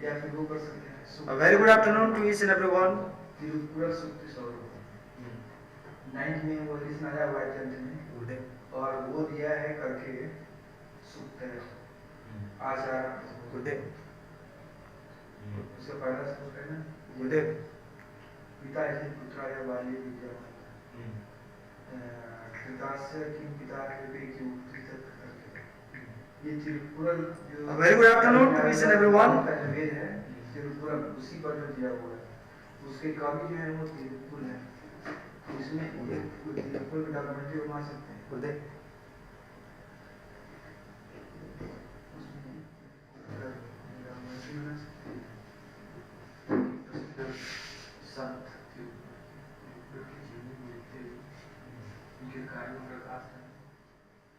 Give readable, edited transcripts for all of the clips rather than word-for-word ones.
या फिर वो कर सकते हैं। A very good afternoon to each and everyone. Tripura सुक्ति स्वरूप 9 में वो लिखना आया हुआ है चंद्र में, और वो दिया है करके सुक्त है आचार Gurudev. उसका पहला सूत्र है ना, Gurudev. पिता जी पुत्राय बाली विद्या कृतास्य किम पिता कृपे की उत्कृत करके। ये तिरुपुरा जो A very good afternoon to each and everyone. का जो वेद है तिरुपुरा उसी पर जो दिया हुआ है, उसके कवि जो है वो तिरुपुर है, तो इसमें तिरुपुर का डॉक्यूमेंट्री बना सकते हैं। Gurudev. संत उनके कार्यों का प्रकाश है,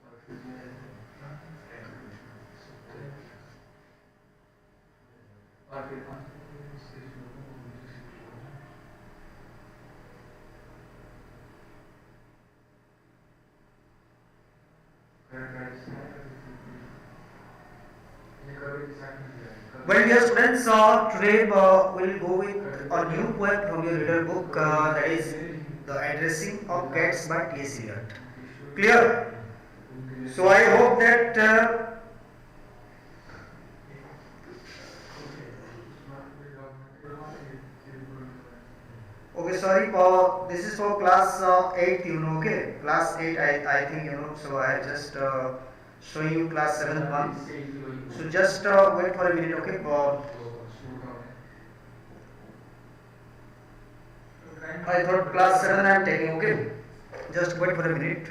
और फिर जो है और फिर Well, dear students, today we'll go with a new poem from your reader book, that is The Addressing of Cats by T.S. Eliot. Clear? So I hope that okay, sorry, this is for class 8, you know, okay? Class 8, I think, you know, so I just showing you class 7 one. So just wait for a minute, okay? I thought class 7 I am taking, okay? Just wait for a minute.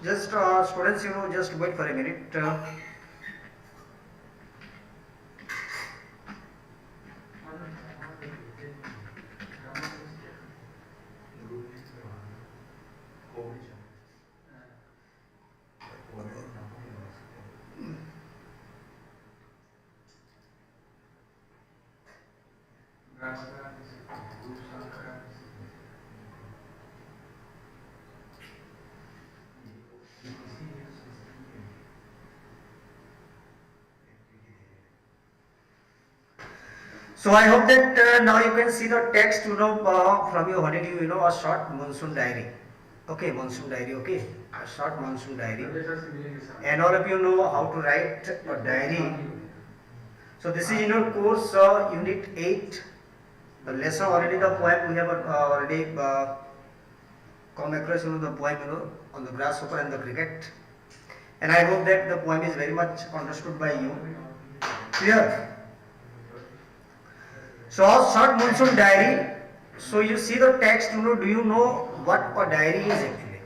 Just students, you know, just wait for a minute. So I hope that now you can see the text, you know, from your holiday, you know, a short monsoon diary. Okay, monsoon diary, okay, a short monsoon diary. And all of you know how to write a diary. So this is in your course unit 8. The lesson already, the poem we have already come across, you know, the poem, you know, on the grasshopper and the cricket. And I hope that the poem is very much understood by you. Clear? So a short monsoon diary. So you see the text, you know, do you know what a diary is actually?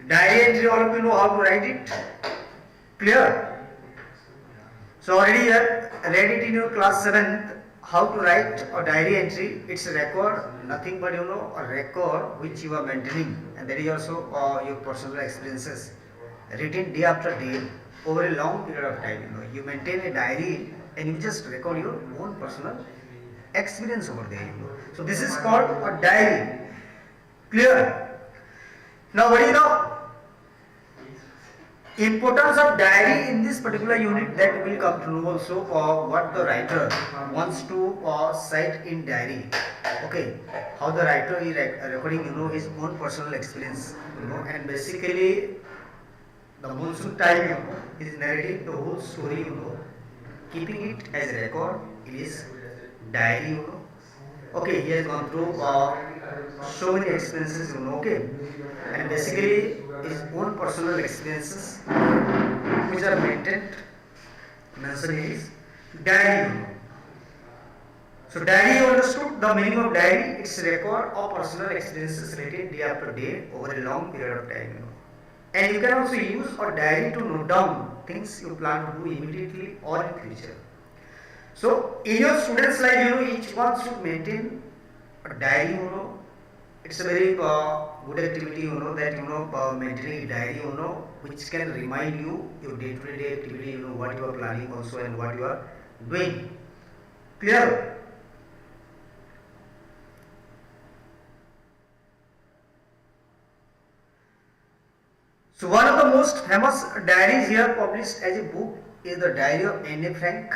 Diary entry, all of you know how to write it? Clear? So already you have read it in your class 7th, how to write a diary entry. It's a record, nothing but, you know, a record which you are maintaining, and that is also your personal experiences written day after day over a long period of time. You know, you maintain a diary and you just record your own personal experience over there. You know. So this is called a diary. Clear? Now what is the importance of diary in this particular unit, that will come to know also what the writer wants to cite in diary. Okay, how the writer is recording, you know, his own personal experience, you know, and basically the monsoon time, you know, is narrating the whole story, you know, keeping it as a record in his diary, you know. Okay, he has gone through so many experiences, you know, okay, and basically his own personal experiences which are maintained, mentioned in his diary, you know. So diary, you understood the meaning of diary? It's a record of personal experiences related day after day over a long period of time. And you can also use a diary to note down things you plan to do immediately or in future. So in your students' life, each one should maintain a diary. It's a very good activity. That maintaining a diary. Which can remind you your day-to-day activity. What you are planning also and what you are doing. Clear? So one of the most famous diaries here published as a book is the Diary of Anne Frank,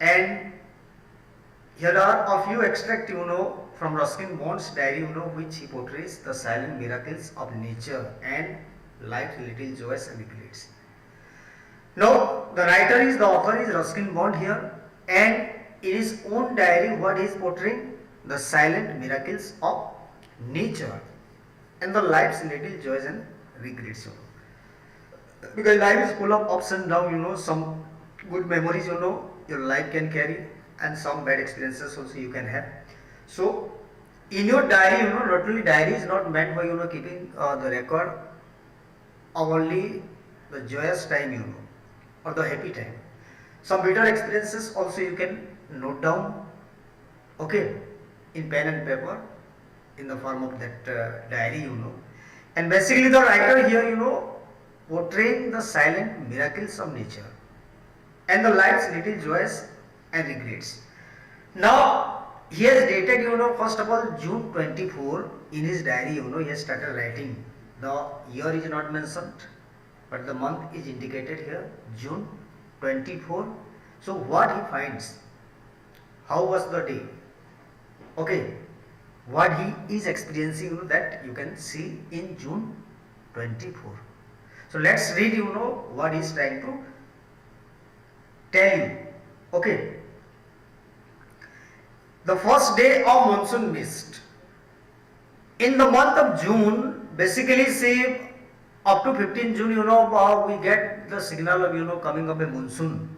and here are a few extracts from Ruskin Bond's diary which he portrays the silent miracles of nature and life's little joys and regrets. Now the author is Ruskin Bond here, and in his own diary what he is portraying the silent miracles of nature and the life's little joys and regrets. Because life is full of ups and downs, some good memories your life can carry, and some bad experiences also you can have. So in your diary, not only diary is not meant for keeping the record of only the joyous time or the happy time. Some bitter experiences also you can note down, okay, in pen and paper in the form of that diary. And basically the writer here portraying the silent miracles of nature and the life's little joys and regrets. Now he has dated first of all June 24 in his diary. He has started writing. The year is not mentioned, but the month is indicated here, June 24. So what he finds, how was the day, okay, what he is experiencing, that you can see in June 24. So let's read what he is trying to tell you. Okay. The first day of monsoon mist. In the month of June, basically say up to 15 June, we get the signal of coming of a monsoon.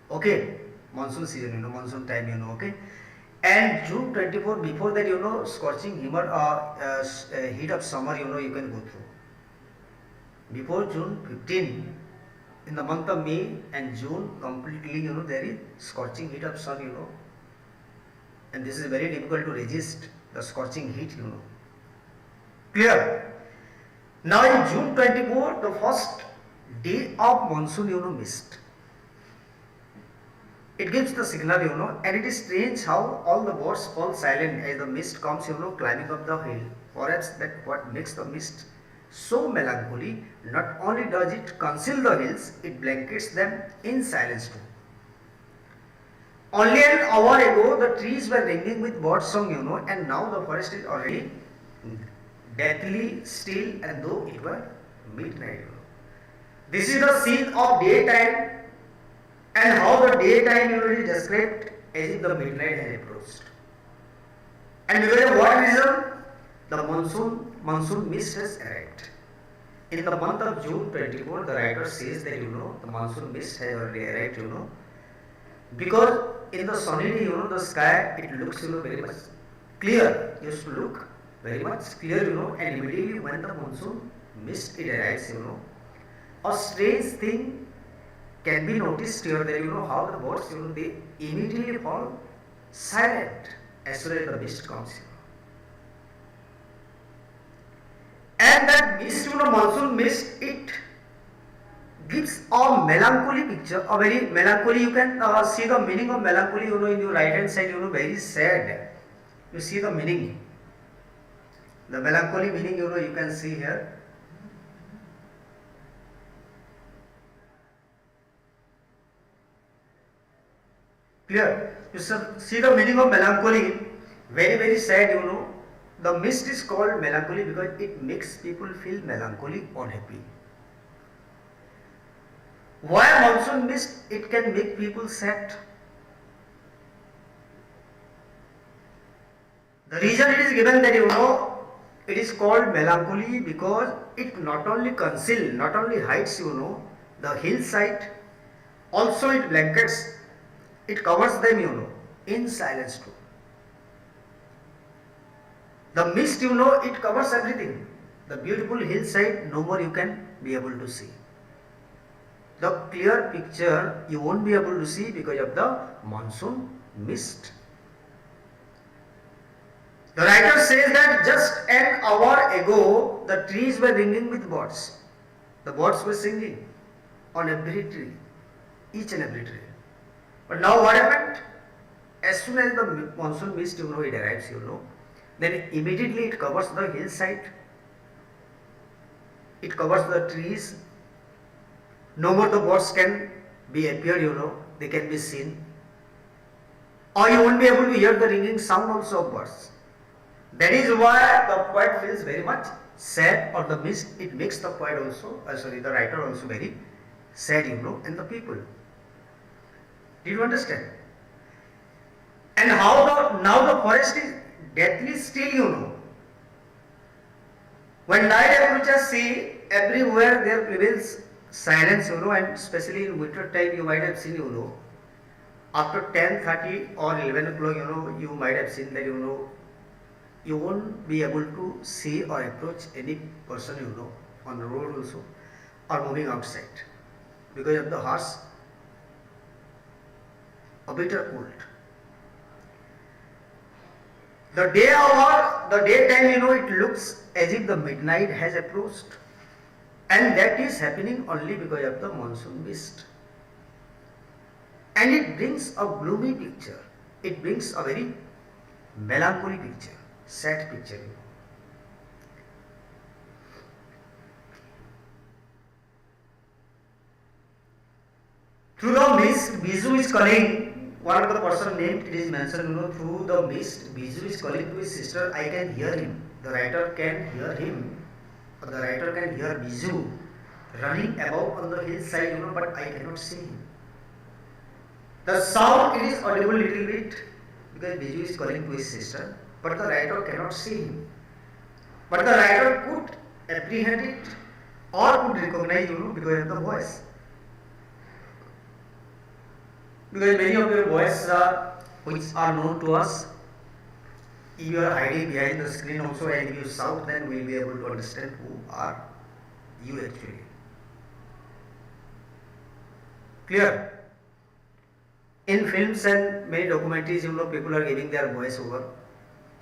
Okay, monsoon season, monsoon time, okay. And June 24, before that, scorching heat of summer, you can go through. Before June 15, in the month of May and June, completely, there is scorching heat of sun, and this is very difficult to resist the scorching heat, Clear? Now in June 24, the first day of monsoon, mist. It gives the signal, and it is strange how all the birds fall silent as the mist comes, climbing up the hill. Perhaps that what makes the mist so melancholy, not only does it conceal the hills, it blankets them in silence too. Only an hour ago, the trees were ringing with bird song, and now the forest is already deathly still, and though it were midnight. This is the scene of daytime, and how the daytime is described as if the midnight has approached. And because of what reason? The monsoon mist has arrived. In the month of June 24, the writer says that the monsoon mist has already arrived, because in the sunny day, the sky, it looks very much clear. It used to look very much clear, and immediately when the monsoon mist it arrives, a strange thing can be noticed here, that how the birds, they immediately fall silent as soon as the mist comes. And that mist, monsoon mist, it gives a melancholy picture, a very melancholy. You can see the meaning of melancholy, in your right hand side, very sad. You see the meaning. The melancholy meaning, you can see here. Clear? You see the meaning of melancholy, very sad, The mist is called melancholy because it makes people feel melancholy, unhappy. Why monsoon mist? It can make people sad. The reason it is given that it is called melancholy because it not only conceals, not only hides the hillside, also it blankets, it covers them in silence too. The mist, you know, it covers everything. The beautiful hillside, no more you can be able to see. The clear picture you won't be able to see because of the monsoon mist. The writer says that just an hour ago the trees were ringing with birds. The birds were singing on every tree, each and every tree. But now what happened? As soon as the monsoon mist, you know, it arrives, you know, then immediately it covers the hillside. It covers the trees. No more the birds can be appear, you know, they can be seen. Or you won't be able to hear the ringing sound also of birds. That is why the poet feels very much sad, or the mist, it makes the poet also, the writer also very sad, you know, and the people. Did you understand? And how now the forest is deathly still, you know. When night approaches, see, everywhere there prevails silence, you know, and especially in winter time you might have seen, you know, after 10:30 or 11 o'clock, you know, you might have seen that, you know, you won't be able to see or approach any person, you know, on the road also, or moving outside, because of the harsh, a bitter cold. The daytime, you know, it looks as if the midnight has approached, and that is happening only because of the monsoon mist. And it brings a gloomy picture. It brings a very melancholy picture, sad picture, you know. Through the mist, Biju is calling. One of the person named, it is mentioned, you know, through the mist, Biju is calling to his sister, I can hear him. The writer can hear him. Or the writer can hear Biju running above on the hillside, you know, but I cannot see him. The sound, it is audible little bit because Biju is calling to his sister, but the writer cannot see him. But the writer could apprehend it or could recognize, you know, because of the voice. Because many of your voices which are known to us, if you are hiding behind the screen also and if you shout, then we will be able to understand who are you actually. Clear? In films and many documentaries, you know, people are giving their voice over.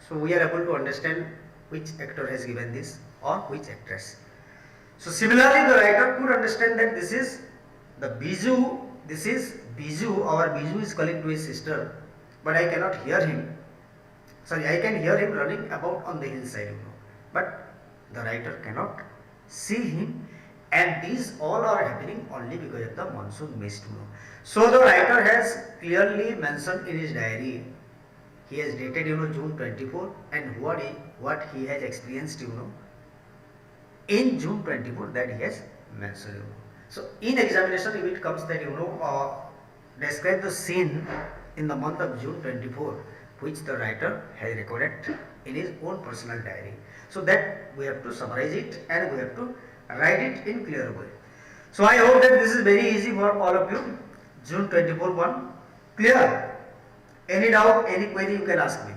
So we are able to understand which actor has given this or which actress. So similarly, the writer could understand that this is the Biju, this is Biju, our Biju is calling to his sister, but I cannot hear him. Sorry, I can hear him running about on the hillside, you know, but the writer cannot see him, and these all are happening only because of the monsoon mist, you know. So the writer has clearly mentioned in his diary, he has dated, you know, June 24, and what he has experienced, you know, in June 24, that he has mentioned, you know. So in examination, if it comes that, you know, describe the scene in the month of June 24, which the writer has recorded in his own personal diary. So that we have to summarize it and we have to write it in clear way. So I hope that this is very easy for all of you. June 24 1, clear? Any doubt, any query you can ask me.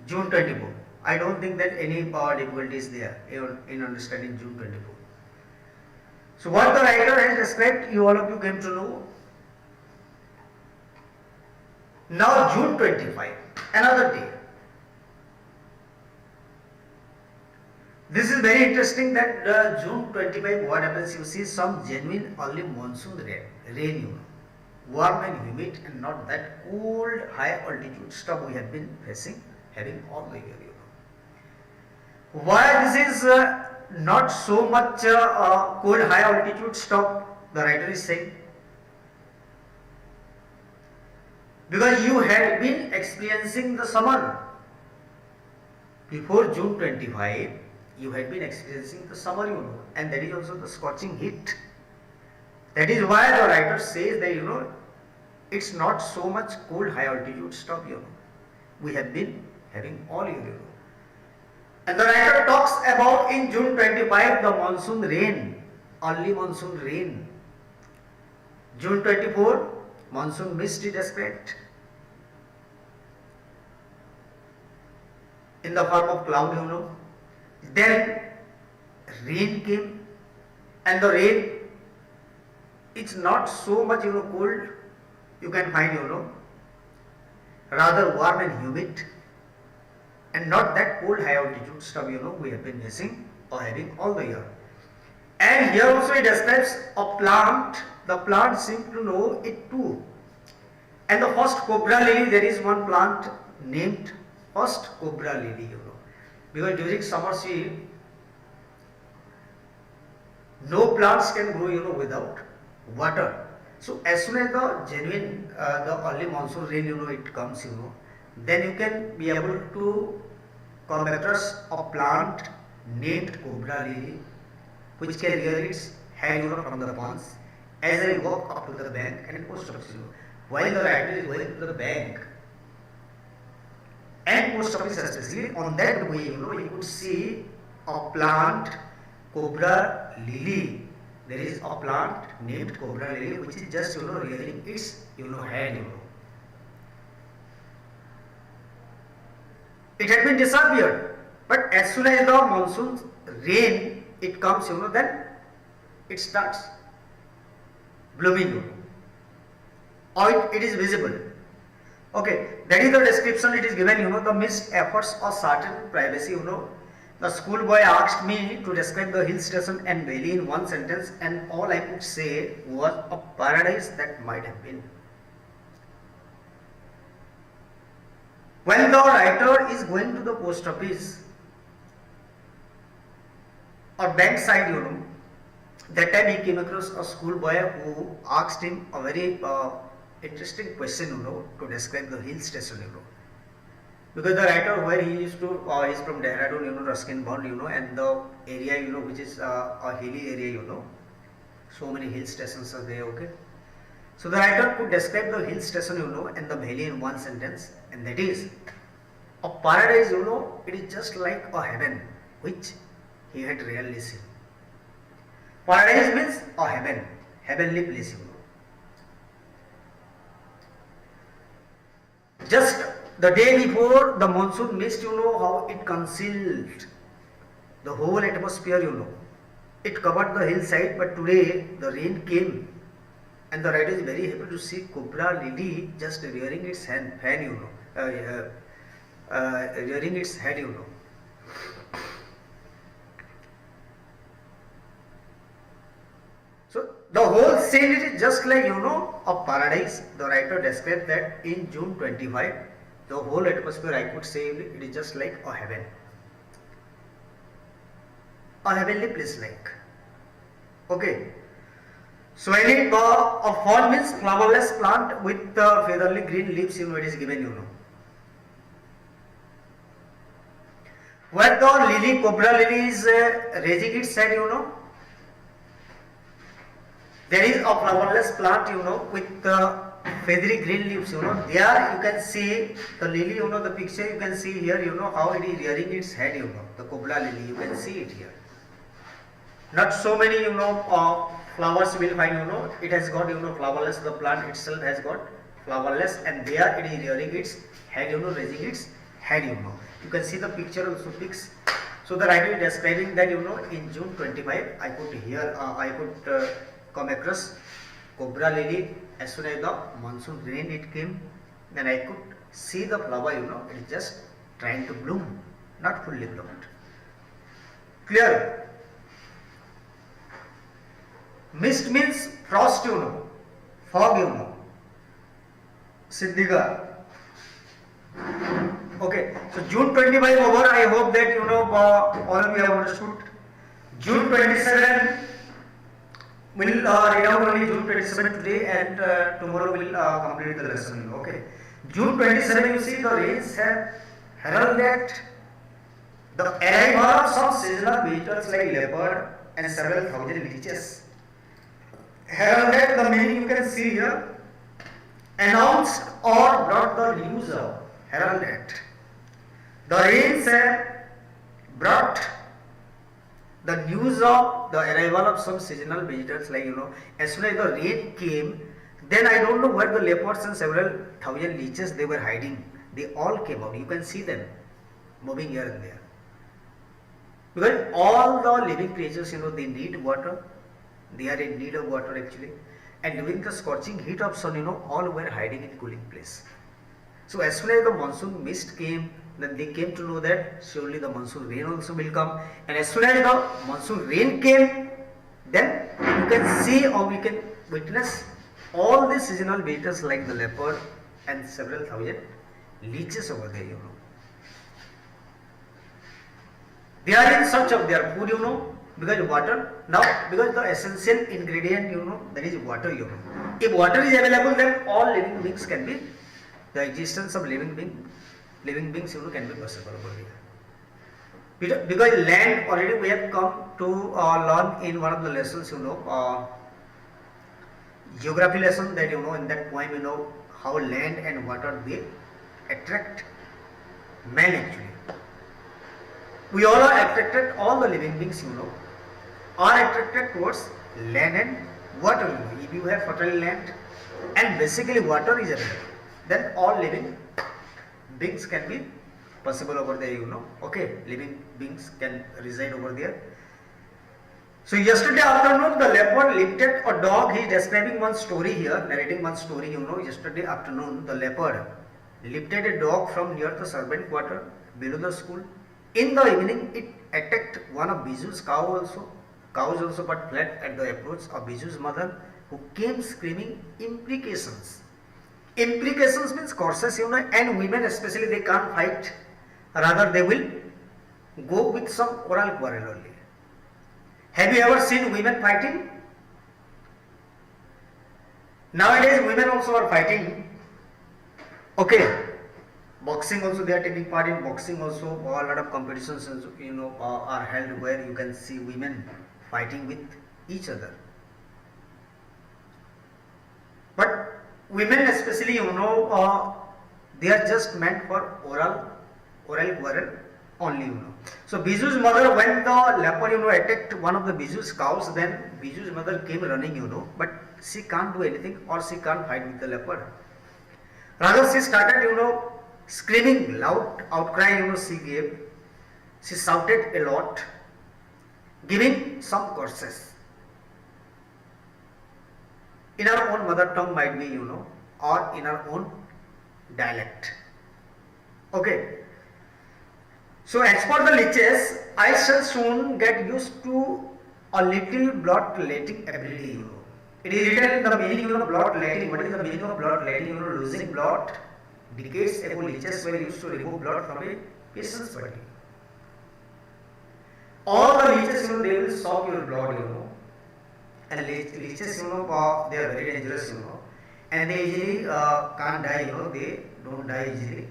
June 24. I don't think that any difficulty is there in understanding June 24. So what the writer has described, you all of you came to know. Now June 25, another day. This is very interesting that June 25, what happens, you see some genuine early monsoon rain, you know, warm and humid, and not that cold high altitude stuff we have been having all the year, you know. Why this is not so much cold high altitude stuff, the writer is saying? Because you had been experiencing the summer. Before June 25, you had been experiencing the summer, you know, and that is also the scorching heat. That is why the writer says that, you know, it's not so much cold high altitude stuff, you know. We have been having all year, you know. And the writer talks about in June 25 the monsoon rain, early monsoon rain. June 24, monsoon mist is described. in the form of cloud, you know. Then rain came, and the rain it's not so much, you know, cold, you can find, you know, rather warm and humid, and not that cold high altitude stuff, you know, we have been facing or having all the year. And here also it describes a plant, the plant seems to know it too. And the first cobra lily, there is one plant named first cobra lily, you know, because during summer season, no plants can grow, you know, without water. So as soon as the genuine, the early monsoon rain, you know, it comes, you know, then you can be able to come across a plant named cobra lily, which can rear its head, you know, from the ponds as I walk up to the bank and post office, you know. While the rider is going to the bank and post office especially, on that way, you know, you could see a plant cobra lily. There is a plant named cobra lily which is just, you know, rearing its, you know, head, you know. It had been disappeared, but as soon as the monsoon rain it comes, you know, then it starts blooming, you know, or it is visible. Okay, that is the description it is given, you know. The missed efforts of certain privacy, you know. The schoolboy asked me to describe the hill station and valley in one sentence, and all I could say was a paradise that might have been. When the writer is going to the post office or bank side, you know, that time he came across a schoolboy who asked him a very interesting question, you know, to describe the hill station, you know. Because the writer where he used to, is from Dehradun, you know, Ruskin bound, you know, and the area, you know, which is a hilly area, you know, so many hill stations are there, okay. So the writer could describe the hill station, you know, and the valley in one sentence, and that is, a paradise, you know, it is just like a heaven, which he had rarely seen. Paradise means a heaven, heavenly place, you know. Just the day before the monsoon mist, you know, how it concealed the whole atmosphere, you know. It covered the hillside, but today the rain came, and the writer is very happy to see cobra lily just rearing its fan, you know, rearing its head, you know. So the whole scene is just like, you know, a paradise. The writer described that in June 25, the whole atmosphere, I could say, it is just like a heaven, a heavenly place like. Okay. So when a fawn means flowerless plant with featherly green leaves, you know, it is given, you know. Where the lily, cobra lily is raising its head, you know, there is a flowerless plant, you know, with feathery green leaves, you know. There you can see the lily, you know, the picture you can see here, you know, how it is rearing its head, you know, the cobra lily, you can see it here. Not so many, you know, flowers will find, you know, it has got, you know, flowerless, the plant itself has got flowerless, and there it is rearing its head, you know, raising its head, you know. You can see the picture also fixed. So the writer is describing that, you know, in June 25, I could come across cobra lily. As soon as the monsoon rain it came, then I could see the flower, you know, it is just trying to bloom, not fully bloomed. Clear? Mist means frost, you know, fog, you know, Siddhiga. Okay, so June 25 over, I hope that, you know, all of you have understood. June 27 will read out only June 27 today, and tomorrow will complete the lesson, okay. June 27, you see the rains have heralded the arrival of some seasonal visitors like leopard and several thousand leeches. Heralded, the meaning you can see here, announced or brought the news of, heralded. The rains have brought the news of the arrival of some seasonal visitors, like, you know, as soon as the rain came, then I don't know where the leopards and several thousand leeches they were hiding. They all came out. You can see them moving here and there. Because all the living creatures, they need water. They are in need of water actually. And during the scorching heat of sun, all were hiding in cooling place. So as soon as the monsoon mist came, then they came to know that surely the monsoon rain also will come. And as soon as the monsoon rain came, then you can see or we can witness all the seasonal visitors like the leopard and several thousand leeches over there. They are in search of their food, because water, now because the essential ingredient, that is water, If water is available, then all living beings can be, the existence of living beings, can be possible over here. Because land, already we have come to learn in one of the lessons, geography lesson, that in that poem, how land and water, they attract man actually. We all are attracted, all the living beings, are attracted towards land and water. If you have fertile land and basically water is available, then all living beings can be possible over there, Okay, living beings can reside over there. So yesterday afternoon, the leopard lifted a dog. He is describing one story here, narrating one story, Yesterday afternoon, the leopard lifted a dog from near the servant quarter below the school. In the evening, it attacked one of Biju's cows also, but fled at the approach of Biju's mother, who came screaming imprecations. Imprecations means curses, and women especially, they can't fight. Rather, they will go with some oral quarrel only. Have you ever seen women fighting? Nowadays, women also are fighting. Okay. Boxing also, they are taking part in boxing also. A lot of competitions, are held where you can see women fighting with each other. But women especially, they are just meant for oral quarrel only, So Biju's mother, when the leopard, attacked one of the Biju's cows, then Biju's mother came running, but she can't do anything or she can't fight with the leopard. Rather, she started, screaming, loud outcry, she gave. She shouted a lot, giving some curses. In our own mother tongue might be, or in our own dialect. Okay. So as for the leeches, I shall soon get used to a little blood-letting ability, It is written in the meaning, blood-letting. What is the meaning of blood-letting? Losing blood. Decades ago, leeches were used to remove blood from a patient's body. All the leeches, they will suck your blood, And leeches, they are very dangerous, And they easily can't die, they don't die easily.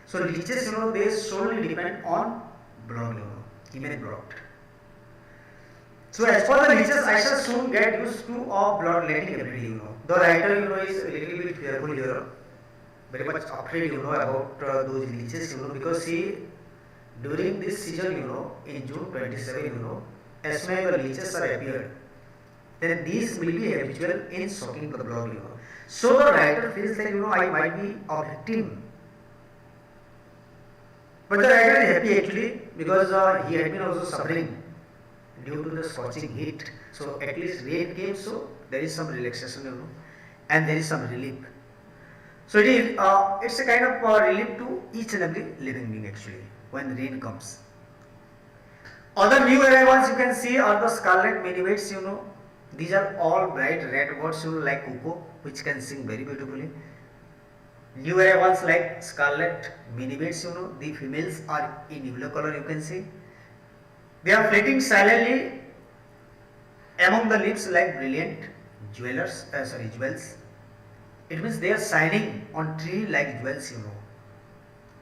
So leeches, they solely depend on blood, human blood. So as for the leeches, I shall soon get used to blood-letting ability, The writer, is a little bit careful here. Very much afraid, about those leeches, because during this season, in June 27, as soon as the leeches are appeared, then these will be habitual in sucking the blood, So the writer feels that, I might be a victim. But the writer is happy actually, because he had been also suffering due to the scorching heat. So at least rain came, so there is some relaxation, and there is some relief. So it's a kind of relief to each and every living being actually when rain comes. Other new arrivals you can see are the scarlet minivates, These are all bright red birds, like cuckoo, which can sing very beautifully. New arrivals like scarlet minivates, the females are in yellow color, you can see. They are flitting silently among the leaves like brilliant jewels. It means they are shining on tree like jewels,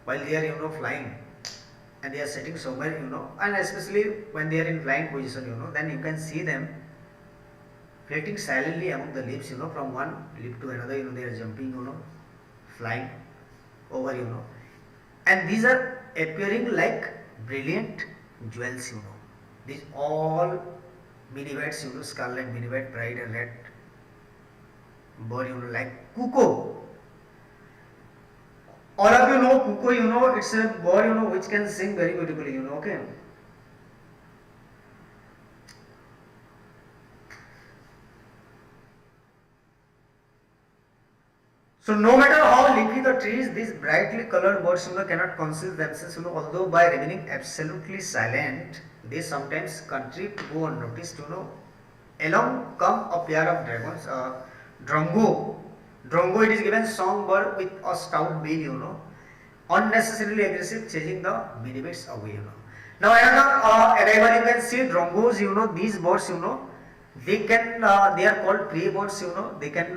while they are, flying, and they are sitting somewhere, and especially when they are in flying position, then you can see them flitting silently among the leaves, from one leaf to another, they are jumping, flying over, and these are appearing like brilliant jewels, These all minivates, scarlet minivat, bright and red bird, like cuckoo. All of you know cuckoo, you know, it's a bird, you know, which can sing very beautifully, you know, okay. So no matter how leafy the trees, these brightly colored birds, you know, cannot conceal themselves, you know, although by remaining absolutely silent, they sometimes contrive to go unnoticed, you know. Along come a pair of dragons, drongo. Drongo, it is given songbird with a stout bill, you know, unnecessarily aggressive, chasing the minibits away, you know. Now another arrival, you can see drongos, you know, these birds, you know, they can, they are called prey birds, you know, they can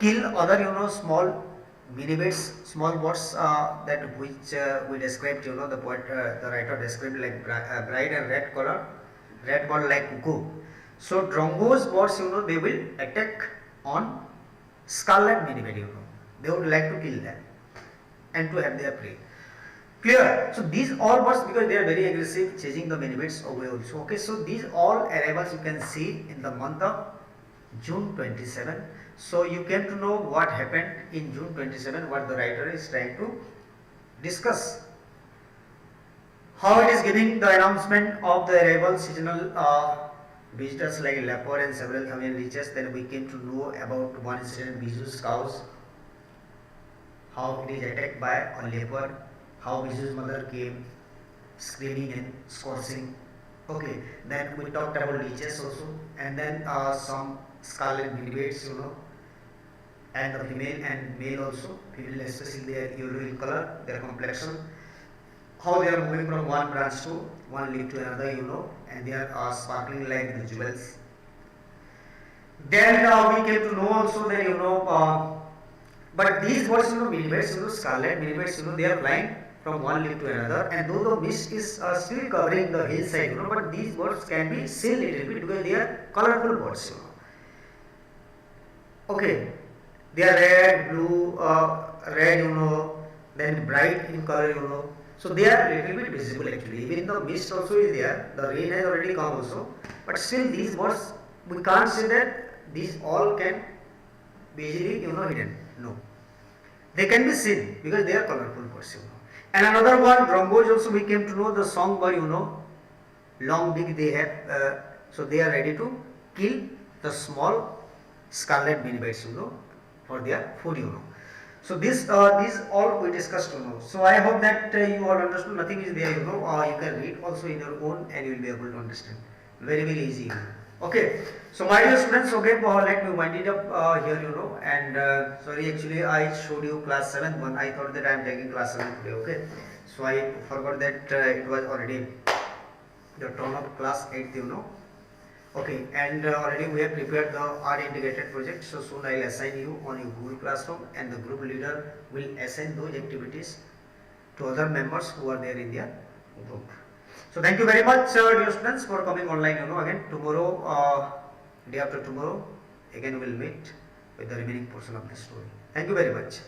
kill other, you know, small minibits, small birds that which we described, you know, the poet, the writer described like bright and red color, red bird like cuckoo. So drongos birds, you know, they will attack on scarlet minibit, you know, they would like to kill them and to have their prey. Clear? So these all birds, because they are very aggressive, chasing the minibits away also. Okay, so these all arrivals you can see in the month of June 27. So you came to know what happened in June 27, what the writer is trying to discuss. How it is giving the announcement of the arrival seasonal visitors like leopard and several Thamian leeches. Then we came to know about one incident, Bijou's cows, how it is attacked by a leopard, how Bijou's mother came screaming and scourging. Okay, then we talked about leeches also, and then some scarlet minibits, you know, and the female and male also, female especially their yellow in color, their complexion, how they are moving from one branch to one leaf to another, you know, and they are sparkling like the jewels. Then we came to know also that, you know, but these birds, you know, minibits, you know, scarlet minibits, you know, they are flying from one leaf to another, and though the mist is still covering the hillside, you know, but these birds can be seen a little bit because they are colorful birds, you know. Okay, they are red, blue, red, you know, then bright in color, you know. So they are little bit visible actually. Even the mist also is there, the rain has already come also, but still these birds, we can't say that these all can be easily, you know, hidden. No, they can be seen because they are colorful birds, you know. And another one, drongos also we came to know the songbird, you know, long beak they have, so they are ready to kill the small scarlet minibits, you know, for their food, you know. So these all we discussed, you know. So I hope that you all understood. Nothing is there, you know. You can read also in your own, and you will be able to understand. Very easy. Okay. So my dear students, okay, let me wind it up here, you know. And sorry, actually I showed you class 7 one. I thought that I am taking class 7 today. Okay. So I forgot that it was already the turn of class 8, you know. Okay, and already we have prepared the R integrated project, so soon I will assign you on your Google Classroom, and the group leader will assign those activities to other members who are there in their group. So thank you very much, dear students, for coming online, you know. Again tomorrow, day after tomorrow, again we will meet with the remaining portion of the story. Thank you very much.